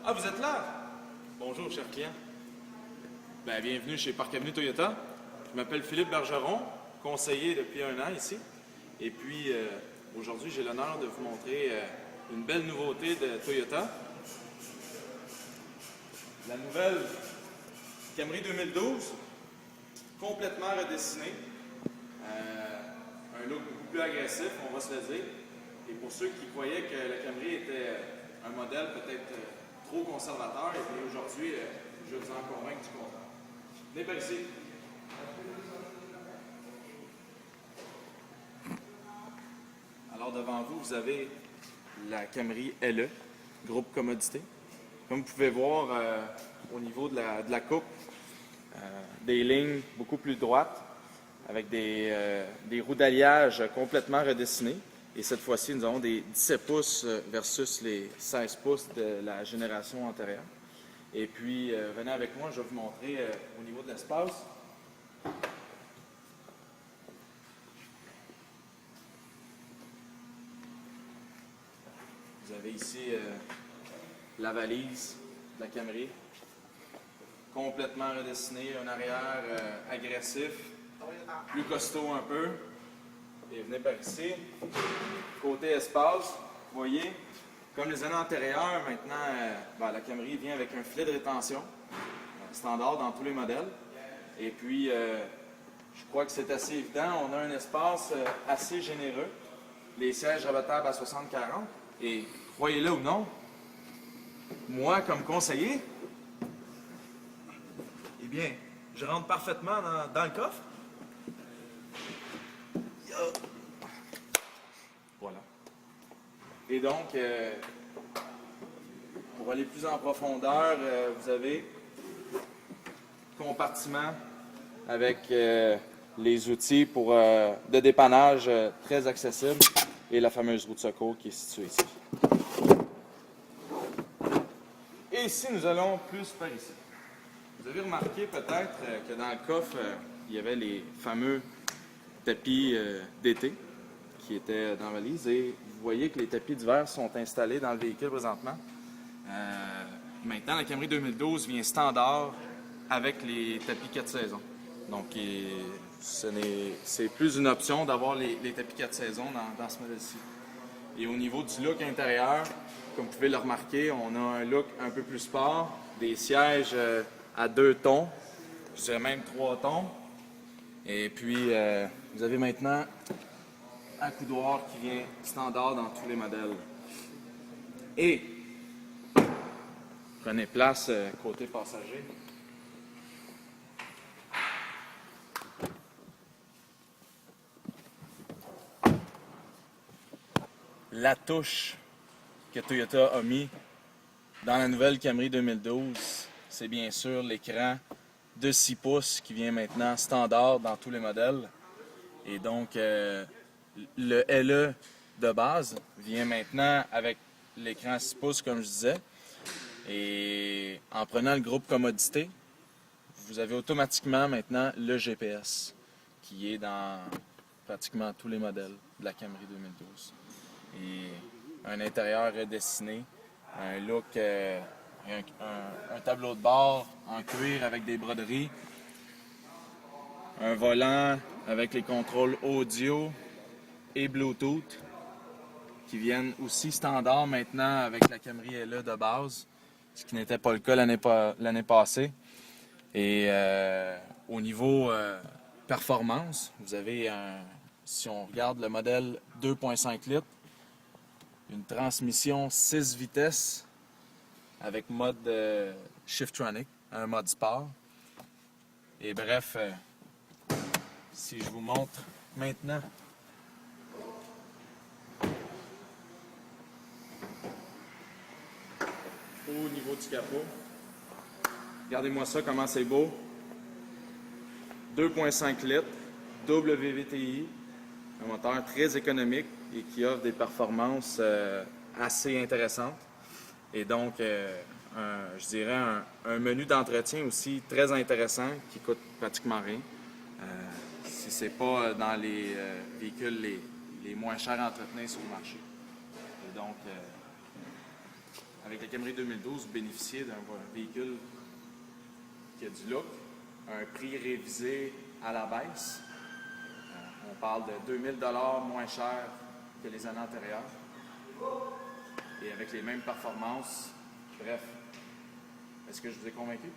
Ah, vous êtes là? Bonjour, chers clients. Bienvenue chez Parc Avenue Toyota. Je m'appelle Philippe Bergeron, conseiller depuis 1 an ici. Et puis, aujourd'hui, j'ai l'honneur de vous montrer une belle nouveauté de Toyota. La nouvelle Camry 2012, complètement redessinée. Un look beaucoup plus agressif, on va se le dire. Et pour ceux qui croyaient que la Camry était un modèle peut-être trop conservateur, et bien aujourd'hui, je vais vous en convaincre du contraire. Venez par ici. Alors devant vous, vous avez la Camry LE, groupe commodité. Comme vous pouvez voir au niveau de la coupe, des lignes beaucoup plus droites, avec des roues d'alliage complètement redessinées. Et cette fois-ci, nous avons des 17 pouces versus les 16 pouces de la génération antérieure. Et puis, venez avec moi, je vais vous montrer au niveau de l'espace. Vous avez ici la valise de la Camry, complètement redessinée, un arrière agressif, plus costaud un peu. Et venez par ici. Côté espace, vous voyez, comme les années antérieures, maintenant, la Camry vient avec un filet de rétention, standard dans tous les modèles. Et puis, je crois que c'est assez évident, on a un espace assez généreux. Les sièges rabattables à 60-40. Et croyez-le ou non, moi, comme conseiller, eh bien, je rentre parfaitement dans le coffre. Voilà. Et donc, pour aller plus en profondeur, vous avez compartiment avec les outils de dépannage très accessibles et la fameuse roue de secours qui est située ici. Et ici, nous allons plus par ici. Vous avez remarqué peut-être que dans le coffre, il y avait les fameux tapis d'été qui étaient dans la valise et vous voyez que les tapis d'hiver sont installés dans le véhicule présentement. Maintenant, la Camry 2012 vient standard avec les tapis 4 saisons. Donc, c'est plus une option d'avoir les tapis 4 saisons dans ce modèle-ci. Et au niveau du look intérieur, comme vous pouvez le remarquer, on a un look un peu plus sport, des sièges à 2 tons, je dirais même 3 tons. Et puis, vous avez maintenant un coudoir qui vient standard dans tous les modèles. Et, prenez place côté passager. La touche que Toyota a mis dans la nouvelle Camry 2012, c'est bien sûr l'écran de 6 pouces qui vient maintenant standard dans tous les modèles. Et donc, le LE de base vient maintenant avec l'écran 6 pouces, comme je disais. Et en prenant le groupe commodité, vous avez automatiquement maintenant le GPS qui est dans pratiquement tous les modèles de la Camry 2012. Et un intérieur redessiné, un look, un tableau de bord en cuir avec des broderies, un volant avec les contrôles audio et Bluetooth qui viennent aussi standard maintenant avec la Camry LE de base, ce qui n'était pas le cas l'année passée. Et au niveau performance, vous avez, si on regarde le modèle 2.5 litres, une transmission 6 vitesses avec mode Shiftronic, un mode sport. Et bref, si je vous montre maintenant au niveau du capot, regardez-moi ça, comment c'est beau. 2.5 litres, WVTI, un moteur très économique et qui offre des performances assez intéressantes. Et donc, je dirais un menu d'entretien aussi très intéressant qui coûte pratiquement rien. Si ce n'est pas dans les véhicules les moins chers à entretenir sur le marché. Et donc, avec la Camry 2012, vous bénéficiez d'un véhicule qui a du look, un prix révisé à la baisse. On parle de 2000 $ moins cher que les années antérieures. Et avec les mêmes performances. Bref, est-ce que je vous ai convaincu?